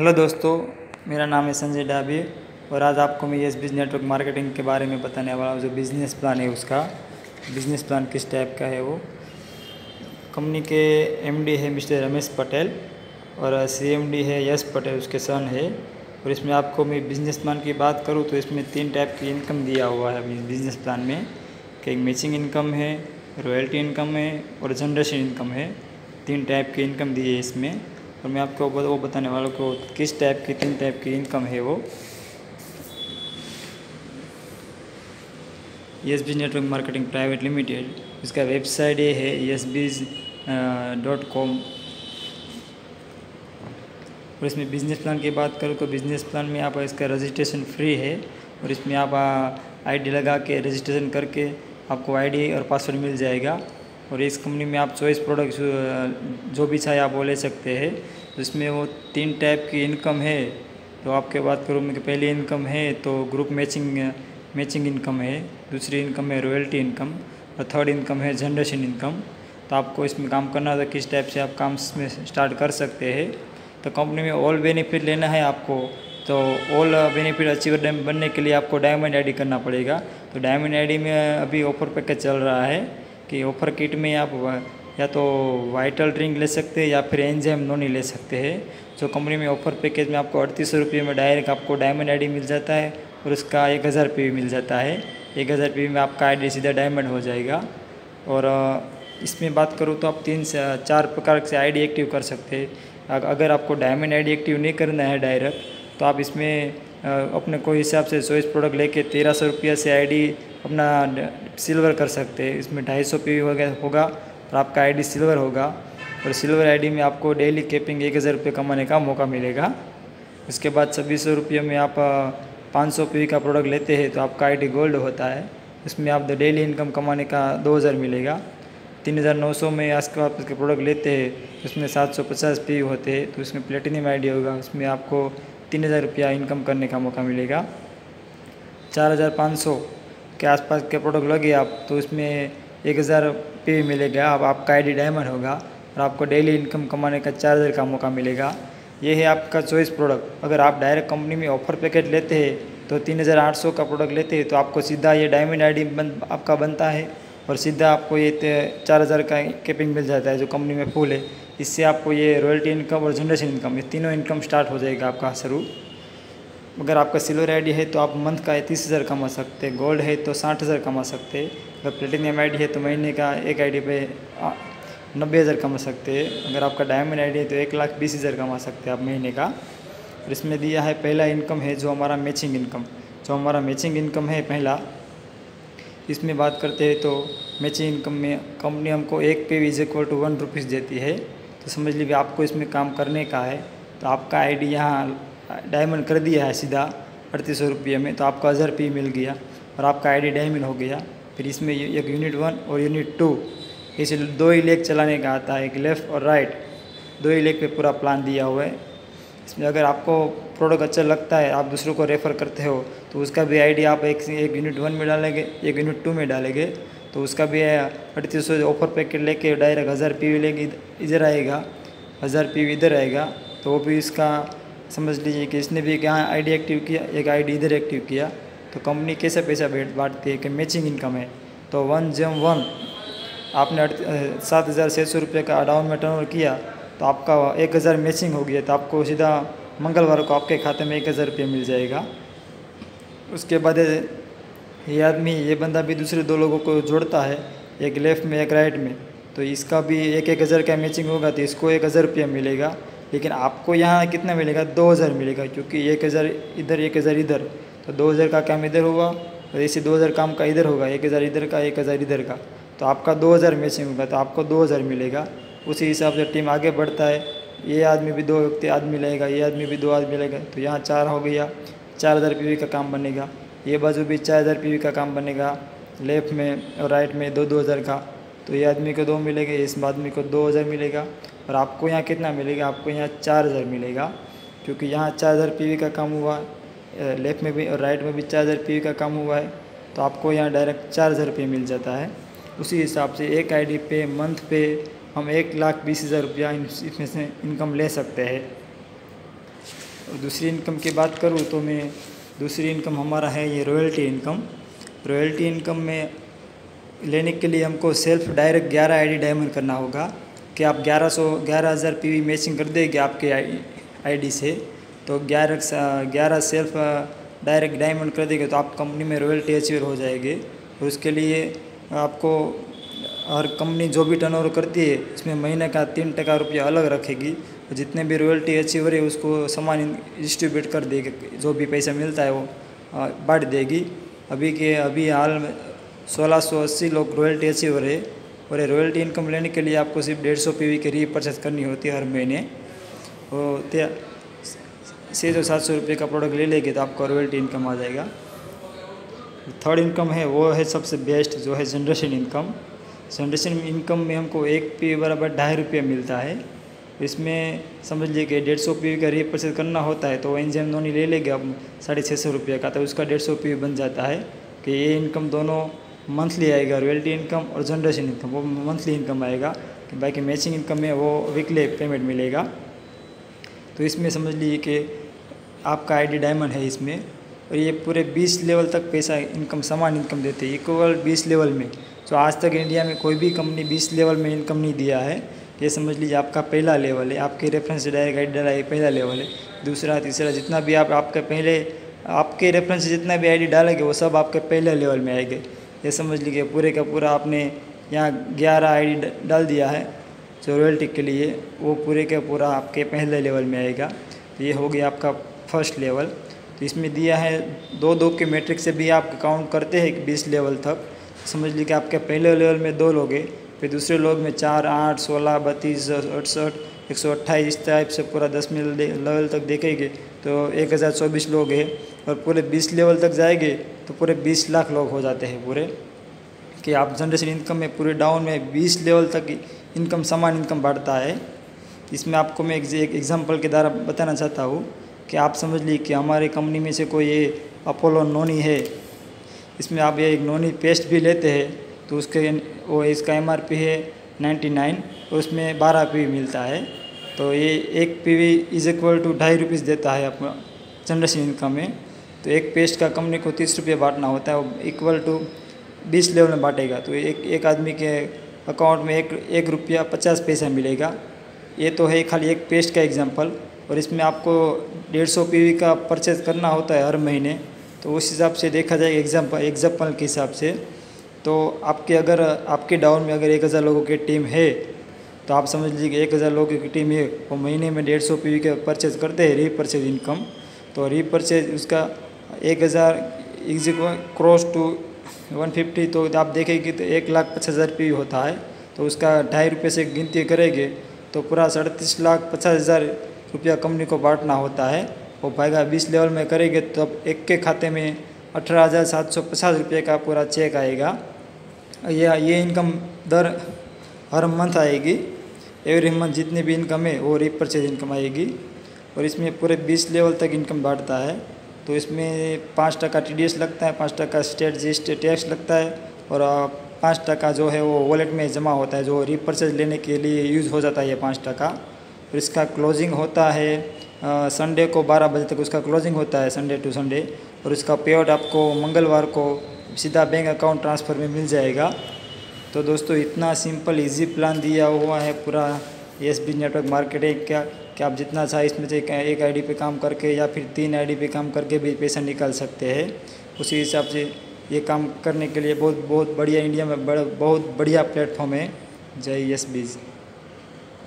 Hello दोस्तों, मेरा नाम है संजय डाबी और आज आपको मैं एसबीज नेटवर्क मार्केटिंग के बारे में बताने वाला हूँ। जो बिज़नेस प्लान है उसका बिज़नेस प्लान किस टाइप का है। वो कंपनी के एमडी है मिस्टर रमेश पटेल और सीएमडी है यश पटेल, उसके सन है। और इसमें आपको मैं बिज़नेस प्लान की बात करूँ तो इसमें 3 टाइप की इनकम दिया हुआ है बिज़नेस प्लान में कि एक मैचिंग इनकम है, रॉयल्टी इनकम है और जनरेशन इनकम है। 3 टाइप की इनकम दी है इसमें और मैं आपको वो बताने वाला हूँ को किस टाइप की 3 टाइप की इनकम है। वो एसबीज नेटवर्क मार्केटिंग प्राइवेट लिमिटेड, इसका वेबसाइट ये है esbz.com। और इसमें बिज़नेस प्लान की बात करूँ तो बिज़नेस प्लान में आप इसका रजिस्ट्रेशन फ्री है और इसमें आप आईडी लगा के रजिस्ट्रेशन करके आपको आईडी और पासवर्ड मिल जाएगा। और इस कंपनी में आप चॉइस प्रोडक्ट जो भी चाहे आप वो ले सकते हैं। तो इसमें वो 3 टाइप की इनकम है। तो आपके बात करूँ मैं कि पहली इनकम है तो ग्रुप मैचिंग इनकम है, दूसरी इनकम है रॉयल्टी इनकम और थर्ड इनकम है जनरेशन इनकम। तो आपको इसमें काम करना है तो किस टाइप से आप काम में स्टार्ट कर सकते हैं। तो कंपनी में ऑल बेनिफिट लेना है आपको, तो ऑल बेनिफिट अचीवर बनने के लिए आपको डायमंड आईडी करना पड़ेगा। तो डायमंड आईडी में अभी ऑफर पैकेज चल रहा है कि ऑफर किट में आप या तो वाइटल ड्रिंक ले सकते हैं या फिर एंजाइम नोनी ले सकते हैं। जो कंपनी में ऑफर पैकेज में आपको 3800 रुपये में डायरेक्ट आपको डायमंड आईडी मिल जाता है और उसका 1000 रुपये भी मिल जाता है। 1000 रुपये में आपका आईडी सीधा डायमंड हो जाएगा। और इसमें बात करूँ तो आप 3 से 4 प्रकार से आईडी एक्टिव कर सकते हैं। अगर आपको डायमंड आईडी एक्टिव नहीं करना है डायरेक्ट, तो आप इसमें अपने कोई हिसाब से चॉइस प्रोडक्ट लेके 1300 रुपये से आईडी अपना सिल्वर कर सकते हैं। इसमें 250 PV वगैरह होगा और आपका आईडी सिल्वर होगा। और सिल्वर आईडी में आपको डेली कैपिंग 1000 रुपये कमाने का मौका मिलेगा। उसके बाद 2600 रुपये में आप 500 PV का प्रोडक्ट लेते हैं तो आपका आईडी गोल्ड होता है। इसमें आप डेली इनकम कमाने का 2000 मिलेगा। 3900 में आसपास के प्रोडक्ट लेते हैं तो उसमें 750 PV होते हैं, तो उसमें प्लेटिनियम आईडी होगा, उसमें आपको 3000 रुपया इनकम करने का मौका मिलेगा। 4500 के आसपास के प्रोडक्ट लगे आप तो उसमें 1000 PV मिलेगा। अब आपका आईडी डायमंड होगा और आपको डेली इनकम कमाने का 4000 का मौका मिलेगा। ये है आपका चॉइस प्रोडक्ट। अगर आप डायरेक्ट कंपनी में ऑफर पैकेज लेते हैं तो 3800 का प्रोडक्ट लेते हैं तो आपको सीधा ये डायमंड आईडी आपका बनता है और सीधा आपको ये 4000 का कैपिंग मिल जाता है जो कंपनी में फुल है। इससे आपको ये रॉयल्टी इनकम और जनरेशन इनकम, ये तीनों इनकम स्टार्ट हो जाएगा आपका शुरू। अगर आपका सिल्वर आईडी है तो आप मंथ का 30,000 कमा सकते हैं, गोल्ड है तो 60,000 कमा सकते हैं, अगर प्लेटिनियम आईडी है तो महीने का एक आईडी पे 90,000 कमा सकते हैं, अगर आपका डायमंड आईडी है तो 1,20,000 कमा सकते हैं आप महीने का। और इसमें दिया है पहला इनकम है जो हमारा मैचिंग इनकम। जो हमारा मैचिंग इनकम है पहला, इसमें बात करते हैं तो मैचिंग इनकम में कंपनी हमको 1 PV is equal to 1 rupees देती है। तो समझ लीजिए आपको इसमें काम करने का है तो आपका आईडी यहाँ डायमंड कर दिया है सीधा 3800 रुपये में, तो आपको 1000 PV मिल गया और आपका आईडी डायमंड हो गया। फिर इसमें एक यूनिट 1 और यूनिट 2 इसे 2 ही लेग चलाने का आता है, एक लेफ़्ट और राइट, 2 ही लेग पे पूरा प्लान दिया हुआ है। इसमें अगर आपको प्रोडक्ट अच्छा लगता है, आप दूसरों को रेफ़र करते हो तो उसका भी आईडी आप एक यूनिट 1 में डालेंगे, एक यूनिट 2 में डालेंगे तो उसका भी 3800 ऑफर पैकेट लेके डायरेक्ट 1000 PV लेके इधर आएगा, 1000 PV इधर आएगा। तो वो भी इसका समझ लीजिए कि इसने भी एक यहाँ आईडी एक्टिव किया, एक आईडी इधर एक्टिव किया। तो कंपनी कैसे पैसा बांटती है कि मैचिंग इनकम है तो 1 आपने 7600 रुपये का डाउन में टर्नओवर किया तो आपका 1000 मैचिंग हो गया, तो आपको सीधा मंगलवार को आपके खाते में 1000 रुपये मिल जाएगा। उसके बाद ये बंदा भी दूसरे 2 लोगों को जोड़ता है, एक लेफ़्ट में एक राइट में, तो इसका भी 1000 का मैचिंग होगा तो इसको 1000 रुपया मिलेगा। लेकिन आपको यहाँ कितना मिलेगा, 2000 मिलेगा, क्योंकि 1000 इधर 1000 इधर, तो 2000 का काम इधर होगा और इसी 2000 काम का इधर होगा, 1000 इधर का 1000 इधर का, तो आपका 2000 मैचिंग होगा तो आपको 2000 मिलेगा। उसी हिसाब से टीम आगे बढ़ता है। ये आदमी भी 2 आदमी लेगा, ये आदमी भी 2 आदमी लेगा, तो यहाँ 4 हो गया, 4000 PV का काम बनेगा। ये बाजू भी 4000 PV का काम बनेगा, लेफ़्ट में और राइट में 2-2000 का, तो ये आदमी को 2 मिलेगा, इस आदमी को 2000 मिलेगा। और आपको यहाँ कितना मिलेगा, आपको यहाँ 4000 मिलेगा, क्योंकि यहाँ 4000 PV का काम हुआ, लेफ़्ट में भी और राइट में भी 4000 PV का काम हुआ है, तो आपको यहाँ डायरेक्ट 4000 रुपये मिल जाता है। उसी हिसाब से एक आईडी पे मंथ पे हम 1,20,000 रुपया इसमें से इनकम ले सकते हैं। और दूसरी इनकम की बात करूँ तो मैं दूसरी इनकम हमारा है ये रॉयल्टी इनकम। रॉयल्टी इनकम में लेने के लिए हमको सेल्फ डायरेक्ट 11 आईडी डायमंड करना होगा कि आप 11,000 पीवी मैचिंग कर देंगे आपके आईडी से, तो 11 सेल्फ डायरेक्ट डायमंड कर देंगे तो आप कंपनी में रॉयल्टी अचीवर हो जाएंगे। और उसके लिए आपको हर कंपनी जो भी टर्नओवर करती है इसमें महीने का 3% रुपया अलग रखेगी, और जितने भी रॉयल्टी अचीवर है उसको समान डिस्ट्रीब्यूट कर देगी, जो भी पैसा मिलता है वो बांट देगी। अभी हाल में 1680 लोग रॉयल्टी अचीवर है, और ये रॉयल्टी इनकम लेने के लिए आपको सिर्फ 150 पीवी की रीपरचेज करनी होती है हर महीने। और 600-700 रुपये का प्रोडक्ट ले लेंगे तो आपका रॉयल्टी इनकम आ जाएगा। थर्ड इनकम है वो है सबसे बेस्ट, जो है जनरेशन इनकम। जनरेशन इनकम में हमको 1 पीवी बराबर 2.5 रुपये मिलता है। इसमें समझ लीजिए कि 150 पीवी का रीपरचेज करना होता है तो एनजीएम नोनी ले लेंगे अब 650 रुपये का, तो उसका 150 पीवी बन जाता है कि ये इनकम दोनों मंथली आएगा। रॉयल्टी इनकम और जनरेशन इनकम वो मंथली इनकम आएगा, कि बाकी मैचिंग इनकम में वो वीकली पेमेंट मिलेगा। तो इसमें समझ लीजिए कि आपका आईडी डायमंड है इसमें, और ये पूरे 20 लेवल तक पैसा इनकम समान इनकम देते हैं, इक्वल 20 लेवल में। जो आज तक इंडिया में कोई भी कंपनी 20 लेवल में इनकम नहीं दिया है। ये समझ लीजिए आपका पहला लेवल है, आपके रेफरेंस से डायरेक्ट आईडी डाला है पहला लेवल है। दूसरा तीसरा जितना भी आपके रेफरेंस से जितना भी आईडी डालेंगे वो सब आपके पहले लेवल में आएंगे। ये समझ लीजिए पूरे का पूरा आपने यहाँ 11 आईडी डाल दिया है जो रॉयल्टी के लिए, वो पूरे का पूरा आपके पहले लेवल में आएगा। तो ये हो गया आपका फर्स्ट लेवल। तो इसमें दिया है 2-2 के मैट्रिक से भी आप काउंट करते हैं 20 लेवल तक। समझ लीजिए कि आपके पहले लेवल में 2 लोग हैं, फिर दूसरे लोग में 4, 8, 16, 32, 68, 128 इस टाइप से पूरा 10 लेवल तक देखेंगे तो 1024 लोग हैं। और पूरे 20 लेवल तक जाएंगे तो पूरे 20 लाख लोग हो जाते हैं पूरे, कि आप जनरेशन इनकम में पूरे डाउन में 20 लेवल तक इनकम समान इनकम बढ़ता है। इसमें आपको मैं एक एग्जांपल के द्वारा बताना चाहता हूँ कि आप समझ लीजिए कि हमारे कंपनी में से कोई ये अपोलो नोनी है, इसमें आप ये एक नोनी पेस्ट भी लेते हैं तो इसका MRP है 99 और उसमें 12 पीवी मिलता है। तो ये 1 PV is equal to 2.5 rupees देता है आपका जनरेशन इनकम में। तो एक पेस्ट का कंपनी को 30 रुपये बांटना होता है, वो इक्वल टू 20 लेवल में बांटेगा तो एक आदमी के अकाउंट में 1 रुपया 50 पैसा मिलेगा। ये तो है खाली एक पेस्ट का एग्जांपल, और इसमें आपको 150 पीवी का परचेज करना होता है हर महीने। तो उस हिसाब से देखा जाए एग्जाम्पल के हिसाब से, तो आपके डाउन में अगर 1000 लोगों की टीम है तो आप समझ लीजिए कि 1000 लोगों की टीम है, वो महीने में 150 पीवी के परचेज करते हैं रीपरचेज इनकम। तो रीपरचेज उसका 1000 इज क्रॉस टू 150, तो आप देखेंगे तो 1,50,000 पीवी होता है। तो उसका 2.5 रुपये से गिनती करेंगे तो पूरा 37,50,000 रुपया कंपनी को बांटना होता है। वो पाएगा 20 लेवल में करेंगे तो अब एक के खाते में 18,750 रुपये का पूरा चेक आएगा। ये इनकम दर हर मंथ आएगी, एवरी मंथ जितनी भी इनकम है वो रीपरचेज इनकम आएगी। और इसमें पूरे 20 लेवल तक इनकम बांटता है। तो इसमें 5% TDS लगता है, 5% स्टेट GST टैक्स लगता है, और 5% जो है वो वॉलेट में जमा होता है, जो रीपरचेज लेने के लिए यूज़ हो जाता है ये 5%। और इसका क्लोजिंग होता है संडे को 12 बजे तक उसका क्लोजिंग होता है, संडे टू संडे। और इसका पेआउट आपको मंगलवार को सीधा बैंक अकाउंट ट्रांसफ़र में मिल जाएगा। तो दोस्तों इतना सिंपल इजी प्लान दिया हुआ है पूरा SB नेटवर्क मार्केटिंग का, कि आप जितना चाहे इसमें से एक आईडी पे काम करके या फिर 3 आईडी पे काम करके भी पैसा निकाल सकते हैं। उसी हिसाब से ये काम करने के लिए बहुत बढ़िया इंडिया में बहुत बढ़िया प्लेटफॉर्म है। जय SB।